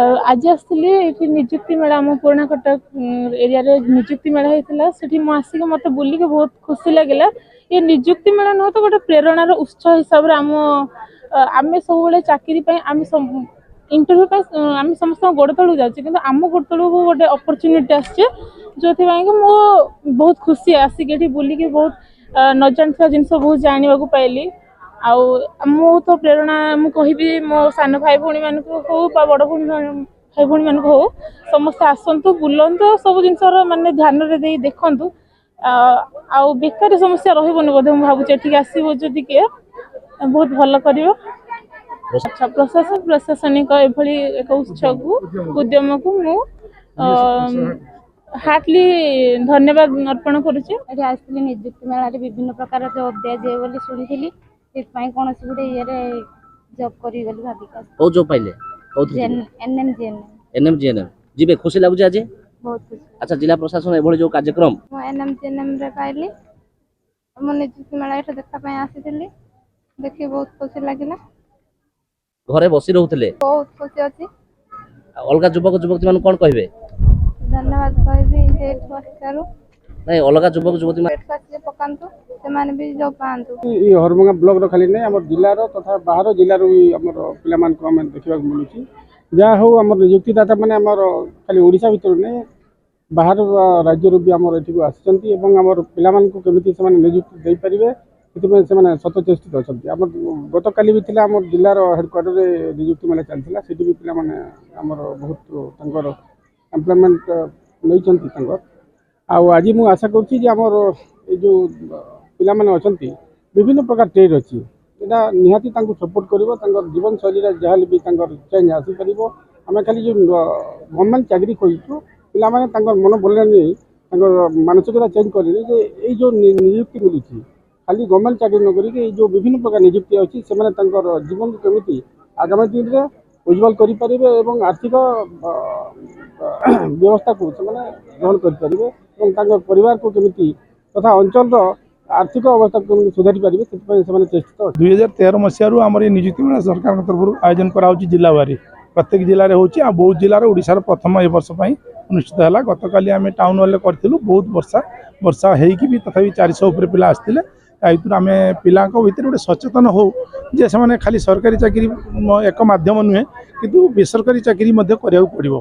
आज आसली ये निजुक्ति मेला आम पुराणा कटक एरिया रे निजुक्ति मेला होता से आसिक मत बुलिक बहुत खुशी लगे। ये निजुक्ति मेला नुह तो गोटे प्रेरणार उत्स हिसाब से आम सब चाकरी आम इंटरव्यू आम समस्त गोड़ तलू जाऊँ आम गोड़ तलू गोटे अपरच्युनिटी आसचे जो मो बहुत खुशी आसिक बुलिक बहुत न जाना जिनस बहुत जानवा पाइली। आउ तो प्रेरणा मुझे मो सान भाई भौणी मान हो बड़ भाई भौणी मान हो समस्त आसतु बुलतु सब जिन मानने ध्यान दे देखु आउ बेकारी समस्या रही बोधे मुझे भावुँ आसो जदि किए बहुत भल कर। अच्छा प्रशासन प्रशासनिक एभली एक उत्सव को उद्यम को मु हार्टली धन्यवाद अर्पण करुच्ची। आसली निजुक्ति मेला विभिन्न प्रकार जॉब दिया जाए बोली शुणी कौन गोटे ये जॉब करी भाविका को जॉब पाइले एनएमजीएनएम जीबे खुशी लागुଛି आज बहुत खुशी। अच्छा जिला प्रशासन एभली जो कार्यक्रम एनएमजीएनएम रे पाइली मो निजुक्ति मेला एटा देखा पय आसीथिली देखि बहुत खुशी लागिला। घरे बसी रहउतले बहुत खुशी अछि। अलगा युवक युवती मान कोन कहबे धन्यवाद कहबी जे बसकारू नहीं अलग युवक युवती पकांतु से भी जॉब पांतु। ये हरमंगा ब्लॉक रो खाली नहीं आम जिलार तथा बाहर जिलार भी आम पिला देखा मिलूँ जहाँ हो आम निजुक्तिदाता मैंने आम खाली ओडिशा भितर नहीं बाहर राज्य भी आम ये आसी पिला केमी से निजुक्ति दे पारे से सतचेष्टित अच्छा आम गत काली भी आम जिलार हेडक्वार्टर निजुक्ति मेला चलता से भी पिला बहुत एम्प्लॉयमेंट नहीं आज मु आशा करमर जो पिला माने अछंती विभिन्न प्रकार ट्रेड अच्छी यहाँ निहाती सपोर्ट कर जीवन शैली जहाँ भी चेंज आसीपर आम खाली जो गवर्नमेंट चाकरी खोजु पिला मन बोलने नहीं मानसिकता चेंज कर जो निजुक्ति मिलूँ खाली गवर्नमेंट चाकरी नक जो विभिन्न प्रकार निजुक्ति अच्छी से जीवन को केमी आगामी दिन में उज्जवल करें आर्थिक व्यवस्था को ग्रहण करें परिवार को केमी तथा अंचल आर्थिक अवस्था को सुधारी पारे से चेष्टित। 2013 मसीह आम निजुक्ति मेला सरकार तरफ आयोजन कराऊँ जिला वारी प्रत्येक जिले में हो बहुत जिले ओडिशार प्रथम ए वर्ष अनुष्ठित है। गत काली आम टाउन हॉल करूँ बहुत वर्षा होगी भी तथा 400 उपर पिला आसते आम पिला भितर गोटे सचेतन हो जे से खाली सरकारी चाकरी एक माध्यम नुहे किंतु बेसरकारी चाकरी करने पड़ो।